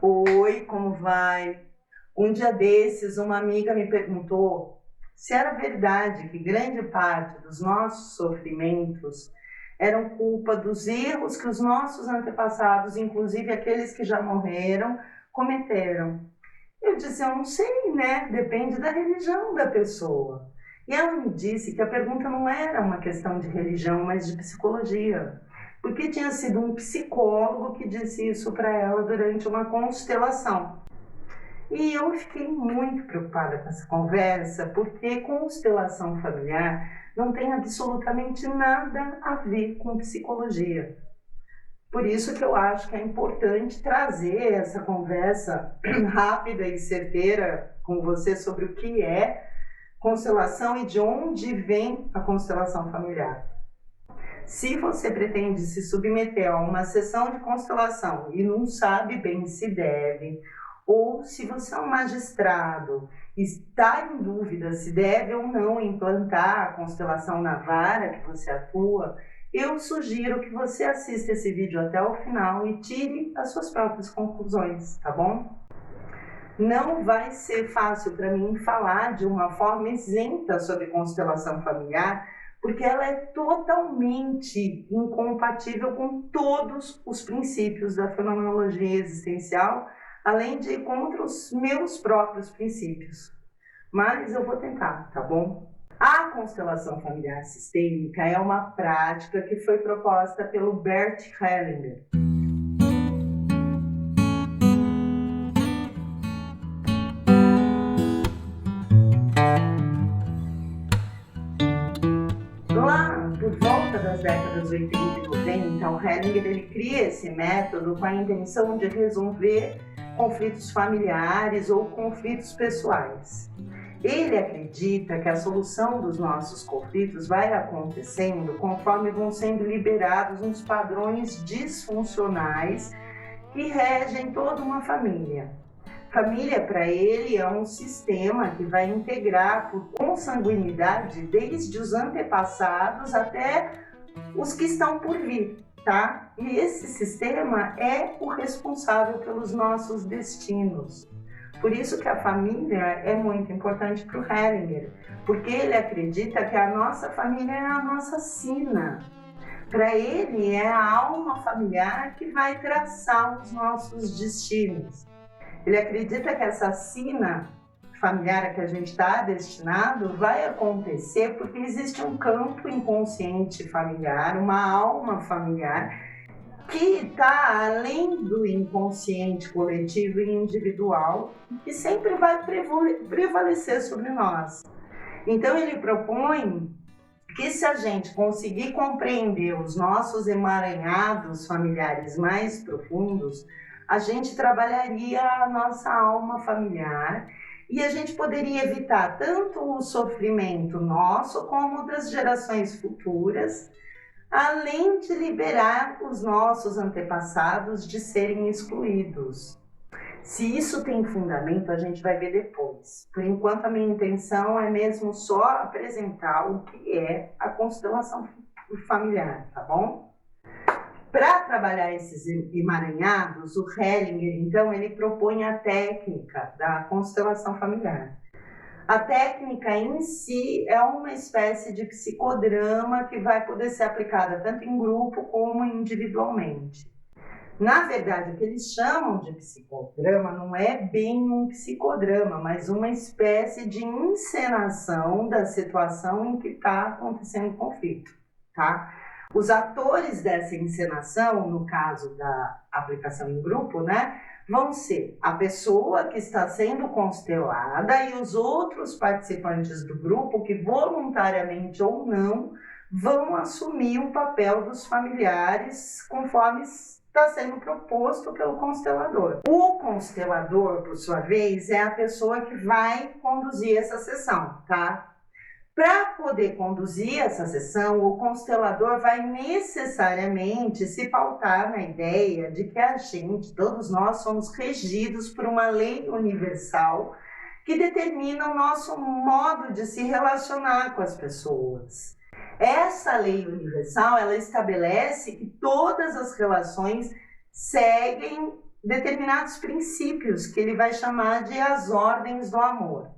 Oi, como vai? Um dia desses, uma amiga me perguntou se era verdade que grande parte dos nossos sofrimentos eram culpa dos erros que os nossos antepassados, inclusive aqueles que já morreram, cometeram. Eu disse, eu não sei, né? Depende da religião da pessoa. E ela me disse que a pergunta não era uma questão de religião, mas de psicologia. Porque tinha sido um psicólogo que disse isso para ela durante uma constelação. E eu fiquei muito preocupada com essa conversa, porque constelação familiar não tem absolutamente nada a ver com psicologia. Por isso que eu acho que é importante trazer essa conversa rápida e certeira com você sobre o que é constelação e de onde vem a constelação familiar. Se você pretende se submeter a uma sessão de constelação e não sabe bem se deve, ou se você é um magistrado e está em dúvida se deve ou não implantar a constelação na vara que você atua, eu sugiro que você assista esse vídeo até o final e tire as suas próprias conclusões, tá bom? Não vai ser fácil para mim falar de uma forma isenta sobre constelação familiar, porque ela é totalmente incompatível com todos os princípios da fenomenologia existencial, além de contra os meus próprios princípios. Mas eu vou tentar, tá bom? A constelação familiar sistêmica é uma prática que foi proposta pelo Bert Hellinger. Lá por volta das décadas 80 e 90, o Hellinger ele cria esse método com a intenção de resolver conflitos familiares ou conflitos pessoais. Ele acredita que a solução dos nossos conflitos vai acontecendo conforme vão sendo liberados uns padrões disfuncionais que regem toda uma família. Família, para ele, é um sistema que vai integrar por consanguinidade desde os antepassados até os que estão por vir, tá? E esse sistema é o responsável pelos nossos destinos. Por isso que a família é muito importante para o Hellinger, porque ele acredita que a nossa família é a nossa sina. Para ele, é a alma familiar que vai traçar os nossos destinos. Ele acredita que essa sina familiar a que a gente está destinado vai acontecer porque existe um campo inconsciente familiar, uma alma familiar que está além do inconsciente coletivo e individual, que sempre vai prevalecer sobre nós. Então ele propõe que se a gente conseguir compreender os nossos emaranhados familiares mais profundos, a gente trabalharia a nossa alma familiar e a gente poderia evitar tanto o sofrimento nosso como das gerações futuras, além de liberar os nossos antepassados de serem excluídos. Se isso tem fundamento, a gente vai ver depois. Por enquanto, a minha intenção é mesmo só apresentar o que é a constelação familiar, tá bom? Para trabalhar esses emaranhados, o Hellinger, então, ele propõe a técnica da constelação familiar. A técnica em si é uma espécie de psicodrama que vai poder ser aplicada tanto em grupo como individualmente. Na verdade, o que eles chamam de psicodrama não é bem um psicodrama, mas uma espécie de encenação da situação em que está acontecendo o conflito, tá? Os atores dessa encenação, no caso da aplicação em grupo, né, vão ser a pessoa que está sendo constelada e os outros participantes do grupo que voluntariamente ou não vão assumir o papel dos familiares conforme está sendo proposto pelo constelador. O constelador, por sua vez, é a pessoa que vai conduzir essa sessão, tá? Para poder conduzir essa sessão, o constelador vai necessariamente se pautar na ideia de que a gente, todos nós, somos regidos por uma lei universal que determina o nosso modo de se relacionar com as pessoas. Essa lei universal, ela estabelece que todas as relações seguem determinados princípios, que ele vai chamar de as ordens do amor.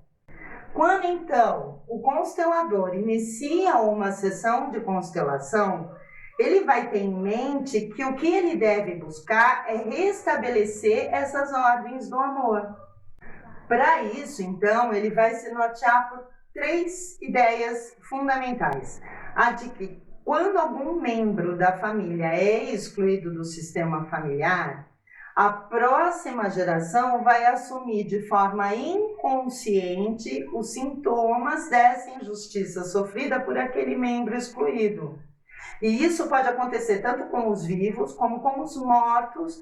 Quando, então, o constelador inicia uma sessão de constelação, ele vai ter em mente que o que ele deve buscar é restabelecer essas ordens do amor. Para isso, então, ele vai se nortear por 3 ideias fundamentais. A de que, quando algum membro da família é excluído do sistema familiar, a próxima geração vai assumir de forma inconsciente os sintomas dessa injustiça sofrida por aquele membro excluído. E isso pode acontecer tanto com os vivos como com os mortos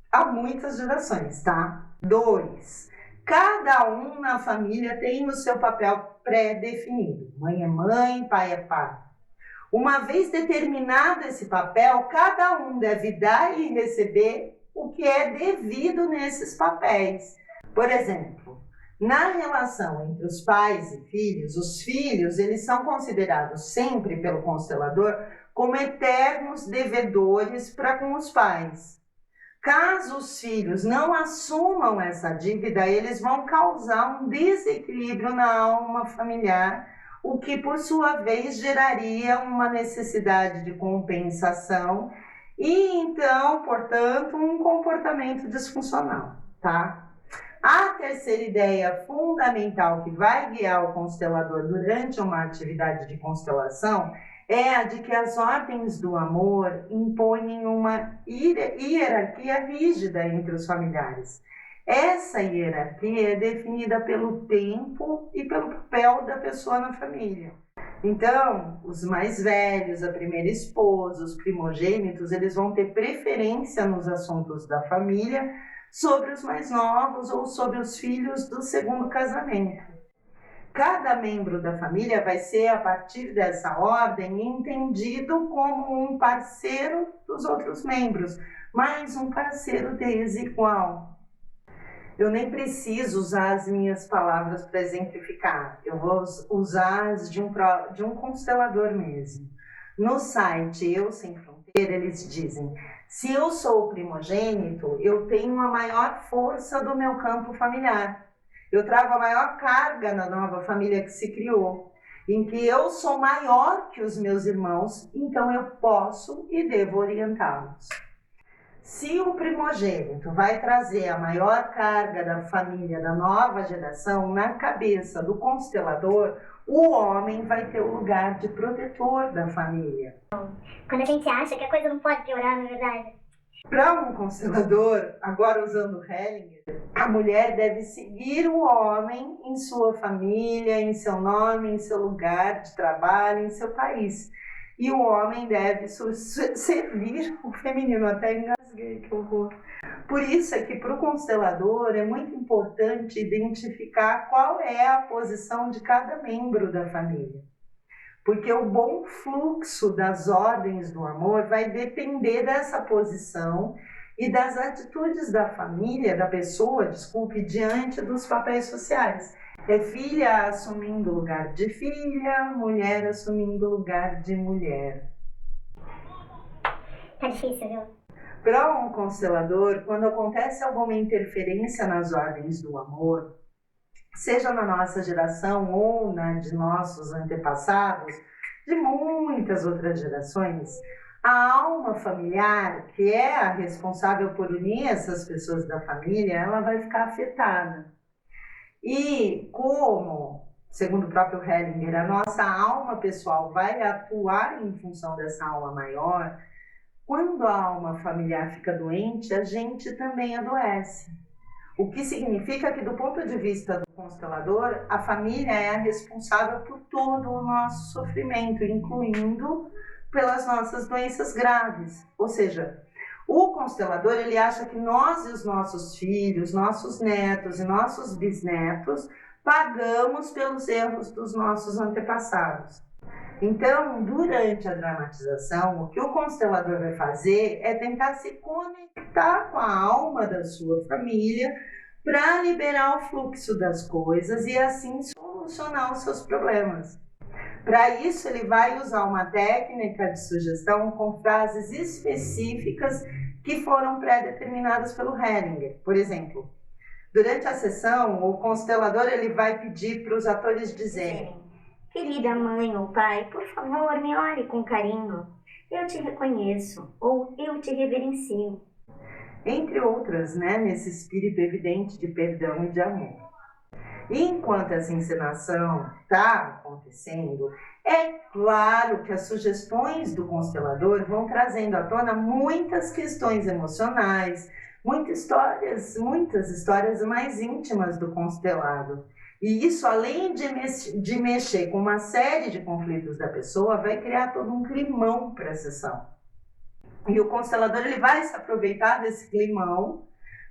há muitas gerações, tá? 2. Cada um na família tem o seu papel pré-definido. Mãe é mãe, pai é pai. Uma vez determinado esse papel, cada um deve dar e receber o que é devido nesses papéis. Por exemplo, na relação entre os pais e filhos, os filhos eles são considerados sempre pelo constelador como eternos devedores para com os pais. Caso os filhos não assumam essa dívida, eles vão causar um desequilíbrio na alma familiar, o que, por sua vez, geraria uma necessidade de compensação e, então, portanto, um comportamento disfuncional, tá? A terceira ideia fundamental que vai guiar o constelador durante uma atividade de constelação é a de que as ordens do amor impõem uma hierarquia rígida entre os familiares. Essa hierarquia é definida pelo tempo e pelo papel da pessoa na família. Então, os mais velhos, a primeira esposa, os primogênitos, eles vão ter preferência nos assuntos da família sobre os mais novos ou sobre os filhos do segundo casamento. Cada membro da família vai ser, a partir dessa ordem, entendido como um parceiro dos outros membros, mas um parceiro desigual. Eu nem preciso usar as minhas palavras para exemplificar, eu vou usar as de um constelador mesmo. No site Eu Sem Fronteira, eles dizem: se eu sou o primogênito, eu tenho a maior força do meu campo familiar. Eu trago a maior carga na nova família que se criou, em que eu sou maior que os meus irmãos, então eu posso e devo orientá-los. Se o primogênito vai trazer a maior carga da família da nova geração, na cabeça do constelador, o homem vai ter o lugar de protetor da família. Quando a gente acha que a coisa não pode piorar, na verdade. Para um constelador, agora usando Hellinger, a mulher deve seguir o homem em sua família, em seu nome, em seu lugar de trabalho, em seu país. E o homem deve servir o feminino. Até engasguei, que horror. Por isso é que para o constelador é muito importante identificar qual é a posição de cada membro da família. Porque o bom fluxo das ordens do amor vai depender dessa posição e das atitudes da família, da pessoa, diante dos papéis sociais. É filha assumindo o lugar de filha, mulher assumindo o lugar de mulher. Tá difícil, viu? Para um constelador, quando acontece alguma interferência nas ordens do amor, seja na nossa geração ou na de nossos antepassados, de muitas outras gerações, a alma familiar, que é a responsável por unir essas pessoas da família, ela vai ficar afetada. E como, segundo o próprio Hellinger, a nossa alma pessoal vai atuar em função dessa alma maior, quando a alma familiar fica doente, a gente também adoece. O que significa que, do ponto de vista do constelador, a família é a responsável por todo o nosso sofrimento, incluindo pelas nossas doenças graves. Ou seja, o constelador ele acha que nós e os nossos filhos, nossos netos e nossos bisnetos pagamos pelos erros dos nossos antepassados. Então, durante a dramatização, o que o constelador vai fazer é tentar se conectar com a alma da sua família para liberar o fluxo das coisas e assim solucionar os seus problemas. Para isso, ele vai usar uma técnica de sugestão com frases específicas que foram pré-determinadas pelo Hellinger. Por exemplo, durante a sessão, o constelador ele vai pedir para os atores dizerem: querida mãe ou pai, por favor, me olhe com carinho. Eu te reconheço ou eu te reverencio. Entre outras, nesse espírito evidente de perdão e de amor. E enquanto essa encenação está acontecendo, é claro que as sugestões do constelador vão trazendo à tona muitas questões emocionais, muitas histórias mais íntimas do constelado. E isso, além de mexer com uma série de conflitos da pessoa, vai criar todo um climão para a sessão. E o constelador ele vai se aproveitar desse climão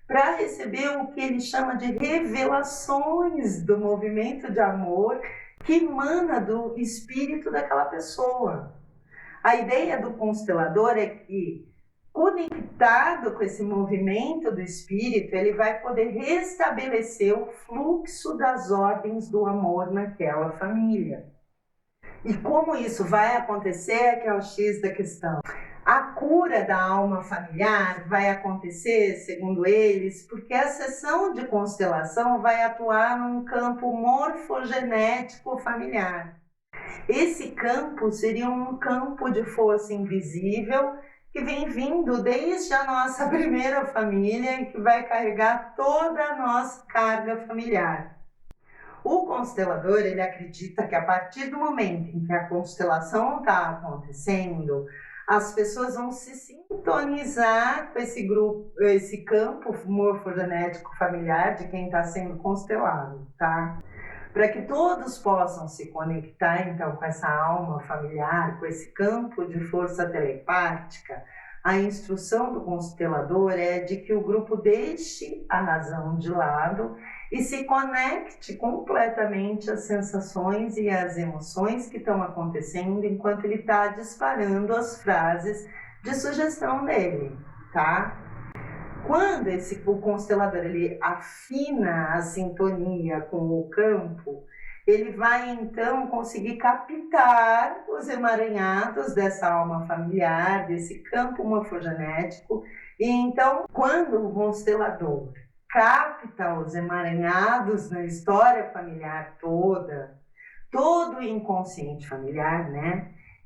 para receber o que ele chama de revelações do movimento de amor que emana do espírito daquela pessoa. A ideia do constelador é que, conectado com esse movimento do espírito, ele vai poder restabelecer o fluxo das ordens do amor naquela família. E como isso vai acontecer é que é o X da questão. A cura da alma familiar vai acontecer, segundo eles, porque a sessão de constelação vai atuar num campo morfogenético familiar. Esse campo seria um campo de força invisível que vem vindo desde a nossa primeira família e que vai carregar toda a nossa carga familiar. O constelador ele acredita que a partir do momento em que a constelação está acontecendo, as pessoas vão se sintonizar com esse campo morfogenético familiar de quem está sendo constelado, tá? Para que todos possam se conectar, então, com essa alma familiar, com esse campo de força telepática, a instrução do constelador é de que o grupo deixe a razão de lado e se conecte completamente às sensações e às emoções que estão acontecendo enquanto ele está disparando as frases de sugestão dele, tá? Quando o constelador ele afina a sintonia com o campo, ele vai então conseguir captar os emaranhados dessa alma familiar, desse campo morfogenético, e então quando o constelador capta os emaranhados na história familiar toda, todo o inconsciente familiar,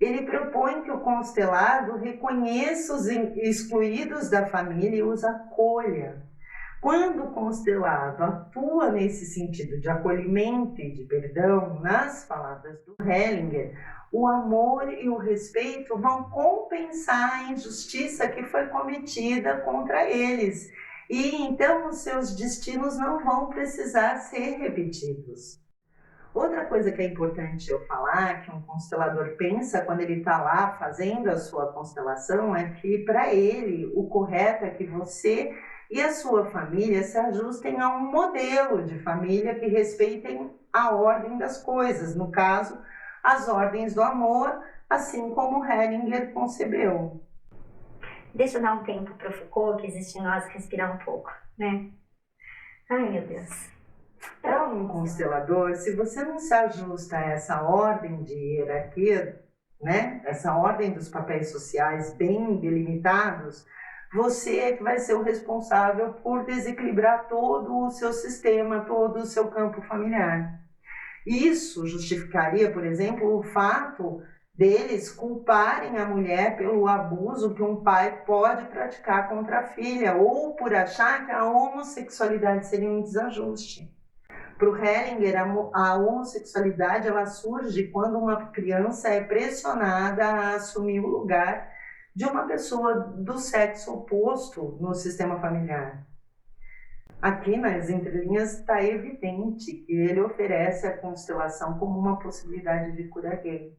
ele propõe que o constelado reconheça os excluídos da família e os acolha. Quando o constelado atua nesse sentido de acolhimento e de perdão, nas palavras do Hellinger, o amor e o respeito vão compensar a injustiça que foi cometida contra eles. E então os seus destinos não vão precisar ser repetidos. Outra coisa que é importante eu falar, que um constelador pensa quando ele está lá fazendo a sua constelação, é que para ele o correto é que você e a sua família se ajustem a um modelo de família que respeitem a ordem das coisas, no caso, as ordens do amor, assim como Hellinger concebeu. Deixa eu dar um tempo para o Foucault, que existe em nós, respirar um pouco, Ai, meu Deus. Para um constelador, se você não se ajusta a essa ordem de hierarquia, essa ordem dos papéis sociais bem delimitados, você é que vai ser o responsável por desequilibrar todo o seu sistema, todo o seu campo familiar. Isso justificaria, por exemplo, o fato deles culparem a mulher pelo abuso que um pai pode praticar contra a filha, ou por achar que a homossexualidade seria um desajuste. Para o Hellinger, a homossexualidade ela surge quando uma criança é pressionada a assumir o lugar de uma pessoa do sexo oposto no sistema familiar. Aqui nas entrelinhas está evidente que ele oferece a constelação como uma possibilidade de cura gay.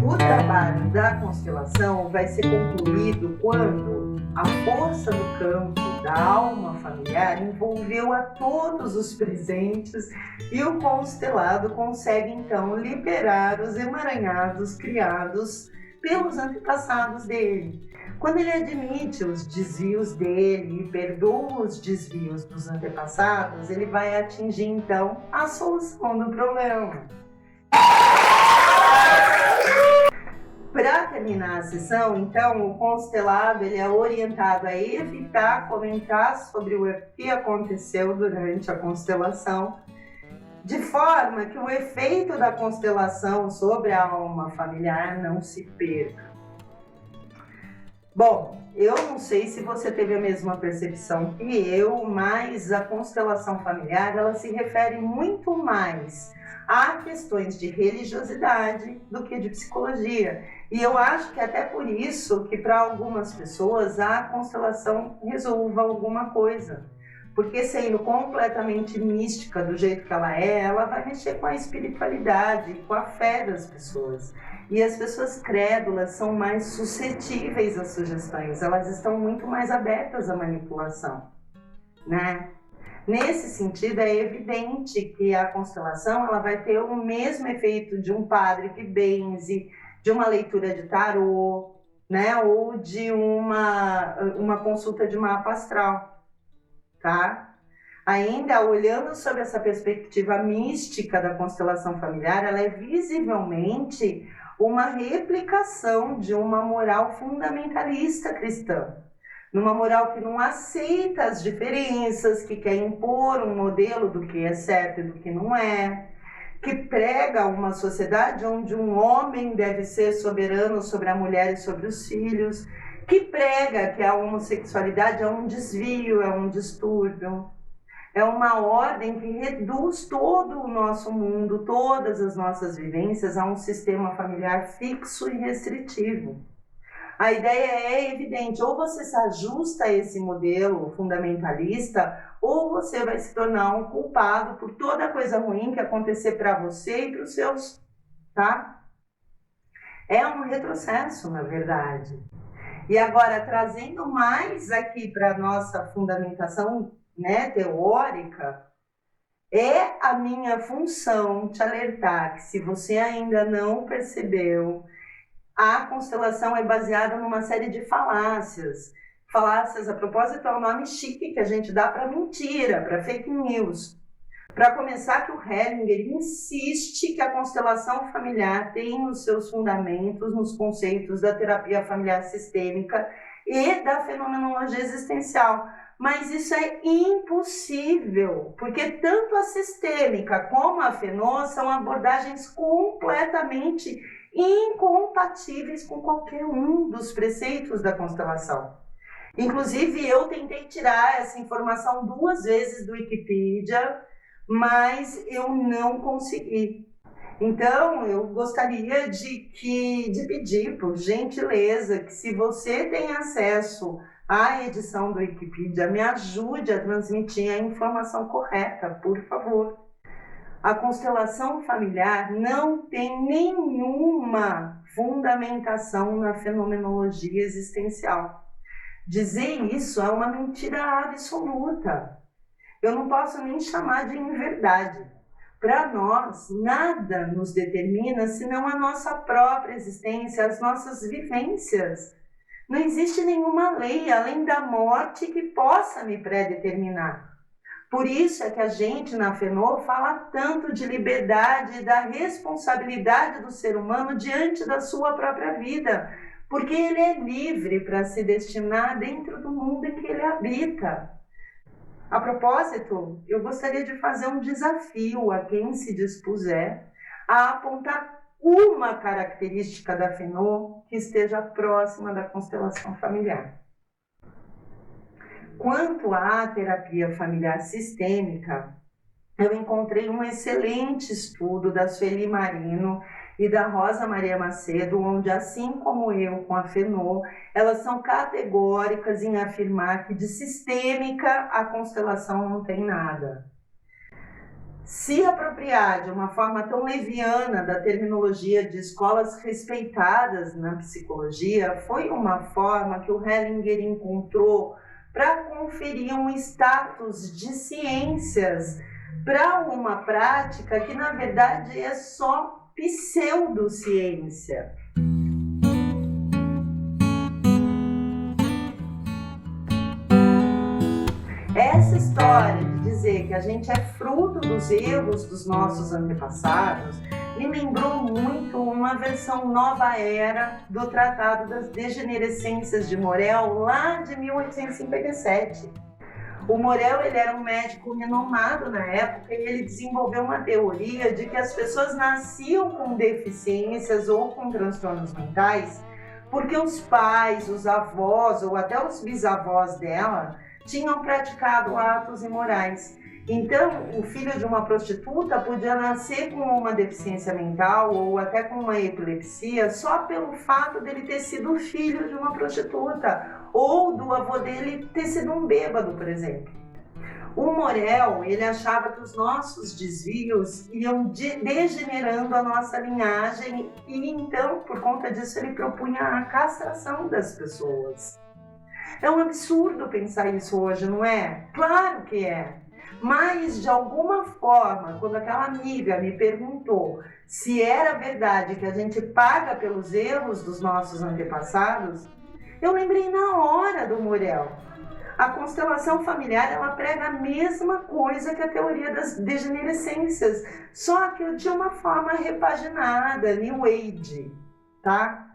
O trabalho da constelação vai ser concluído quando a força do campo da alma familiar envolveu a todos os presentes e o constelado consegue então liberar os emaranhados criados pelos antepassados dele. Quando ele admite os desvios dele e perdoa os desvios dos antepassados, ele vai atingir então a solução do problema. Para terminar a sessão, então, o constelado ele é orientado a evitar comentar sobre o que aconteceu durante a constelação, de forma que o efeito da constelação sobre a alma familiar não se perca. Bom, eu não sei se você teve a mesma percepção que eu, mas a constelação familiar ela se refere muito mais a questões de religiosidade do que de psicologia. E eu acho que até por isso que para algumas pessoas a constelação resolva alguma coisa. Porque sendo completamente mística do jeito que ela vai mexer com a espiritualidade, com a fé das pessoas. E as pessoas crédulas são mais suscetíveis às sugestões, elas estão muito mais abertas à manipulação, né? Nesse sentido, é evidente que a constelação ela vai ter o mesmo efeito de um padre que benze, de uma leitura de tarô, né? Ou de uma consulta de mapa astral, tá? Ainda olhando sobre essa perspectiva mística da constelação familiar, ela é visivelmente uma replicação de uma moral fundamentalista cristã. Numa moral que não aceita as diferenças, que quer impor um modelo do que é certo e do que não é, que prega uma sociedade onde um homem deve ser soberano sobre a mulher e sobre os filhos, que prega que a homossexualidade é um desvio, é um distúrbio, é uma ordem que reduz todo o nosso mundo, todas as nossas vivências a um sistema familiar fixo e restritivo. A ideia é evidente, ou você se ajusta a esse modelo fundamentalista, ou você vai se tornar um culpado por toda coisa ruim que acontecer para você e para os seus, tá? É um retrocesso, na verdade. E agora, trazendo mais aqui para a nossa fundamentação, né, teórica, é a minha função te alertar que se você ainda não percebeu, a constelação é baseada numa série de falácias. Falácias, a propósito, é um nome chique que a gente dá para mentira, para fake news. Para começar, que o Hellinger insiste que a constelação familiar tem os seus fundamentos nos conceitos da terapia familiar sistêmica e da fenomenologia existencial. Mas isso é impossível, porque tanto a sistêmica como a fenô são abordagens completamente incompatíveis com qualquer um dos preceitos da constelação. Inclusive, eu tentei tirar essa informação 2 vezes do Wikipedia, mas eu não consegui. Então, eu gostaria de pedir, por gentileza, que se você tem acesso à edição do Wikipedia, me ajude a transmitir a informação correta, por favor. A constelação familiar não tem nenhuma fundamentação na fenomenologia existencial. Dizer isso é uma mentira absoluta. Eu não posso nem chamar de inverdade. Para nós, nada nos determina senão a nossa própria existência, as nossas vivências. Não existe nenhuma lei além da morte que possa me predeterminar. Por isso é que a gente na Fenô fala tanto de liberdade e da responsabilidade do ser humano diante da sua própria vida, porque ele é livre para se destinar dentro do mundo em que ele habita. A propósito, eu gostaria de fazer um desafio a quem se dispuser a apontar uma característica da Fenô que esteja próxima da constelação familiar. Quanto à terapia familiar sistêmica, eu encontrei um excelente estudo da Sueli Marino e da Rosa Maria Macedo, onde, assim como eu com a Fenô, elas são categóricas em afirmar que de sistêmica a constelação não tem nada. Se apropriar de uma forma tão leviana da terminologia de escolas respeitadas na psicologia foi uma forma que o Hellinger encontrou para conferir um status de ciências para uma prática que, na verdade, é só pseudociência. essa história de dizer que a gente é fruto dos erros dos nossos antepassados me lembrou muito uma versão nova era do Tratado das Degenerescências de Morel, lá de 1857. O Morel, ele era um médico renomado na época e ele desenvolveu uma teoria de que as pessoas nasciam com deficiências ou com transtornos mentais porque os pais, os avós ou até os bisavós dela tinham praticado atos imorais. Então, o filho de uma prostituta podia nascer com uma deficiência mental ou até com uma epilepsia só pelo fato dele ter sido filho de uma prostituta ou do avô dele ter sido um bêbado, por exemplo. O Morel, ele achava que os nossos desvios iam degenerando a nossa linhagem e então, por conta disso, ele propunha a castração das pessoas. É um absurdo pensar isso hoje, não é? Claro que é. Mas, de alguma forma, quando aquela amiga me perguntou se era verdade que a gente paga pelos erros dos nossos antepassados, eu lembrei na hora do Morel. A constelação familiar, ela prega a mesma coisa que a teoria das degenerescências, só que de uma forma repaginada, New Age, tá?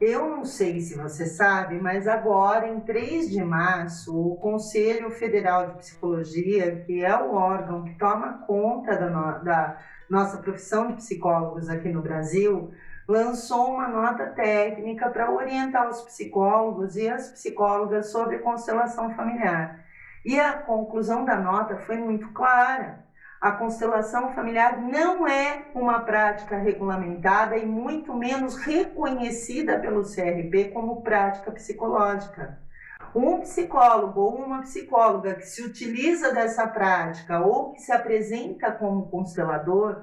Eu não sei se você sabe, mas agora, em 3 de março, o Conselho Federal de Psicologia, que é o órgão que toma conta da nossa profissão de psicólogos aqui no Brasil, lançou uma nota técnica para orientar os psicólogos e as psicólogas sobre constelação familiar. E a conclusão da nota foi muito clara. A constelação familiar não é uma prática regulamentada e muito menos reconhecida pelo CRP como prática psicológica. Um psicólogo ou uma psicóloga que se utiliza dessa prática ou que se apresenta como constelador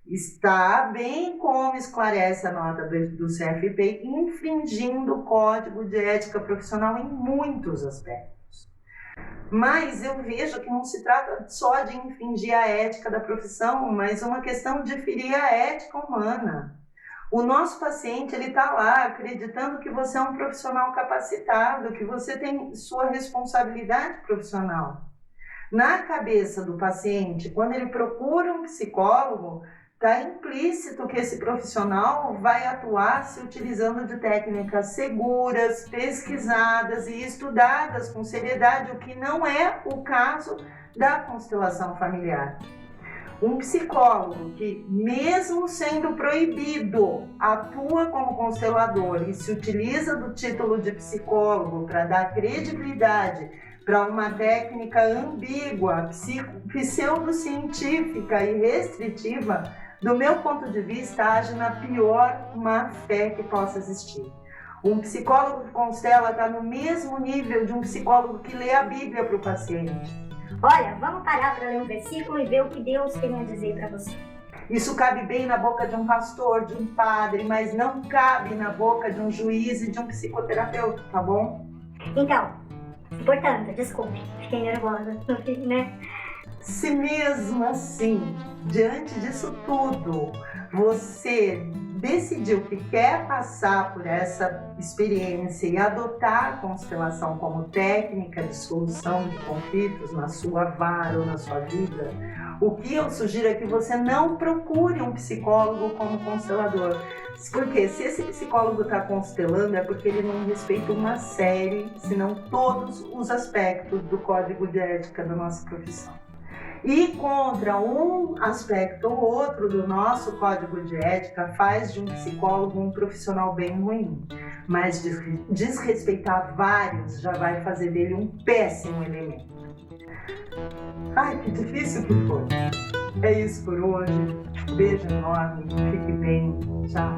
está, bem como esclarece a nota do CFP, infringindo o Código de Ética Profissional em muitos aspectos. Mas eu vejo que não se trata só de infringir a ética da profissão, mas uma questão de ferir a ética humana. O nosso paciente, ele está lá acreditando que você é um profissional capacitado, que você tem sua responsabilidade profissional. Na cabeça do paciente, quando ele procura um psicólogo, está implícito que esse profissional vai atuar se utilizando de técnicas seguras, pesquisadas e estudadas com seriedade, o que não é o caso da constelação familiar. Um psicólogo que, mesmo sendo proibido, atua como constelador e se utiliza do título de psicólogo para dar credibilidade para uma técnica ambígua, pseudocientífica e restritiva, do meu ponto de vista, age na pior má-fé que possa existir. Um psicólogo que constela está no mesmo nível de um psicólogo que lê a Bíblia para o paciente. Olha, vamos parar para ler um versículo e ver o que Deus queria dizer para você. Isso cabe bem na boca de um pastor, de um padre, mas não cabe na boca de um juiz e de um psicoterapeuta, tá bom? Então, portanto, desculpe, fiquei nervosa, né? Se mesmo assim, diante disso tudo, você decidiu que quer passar por essa experiência e adotar a constelação como técnica de solução de conflitos na sua vara ou na sua vida, o que eu sugiro é que você não procure um psicólogo como constelador. Porque se esse psicólogo está constelando é porque ele não respeita uma série, se não todos os aspectos do código de ética da nossa profissão. E contra um aspecto ou outro do nosso código de ética faz de um psicólogo um profissional bem ruim. Mas desrespeitar vários já vai fazer dele um péssimo elemento. Ai, que difícil que foi. É isso por hoje. Beijo enorme, fique bem. Tchau.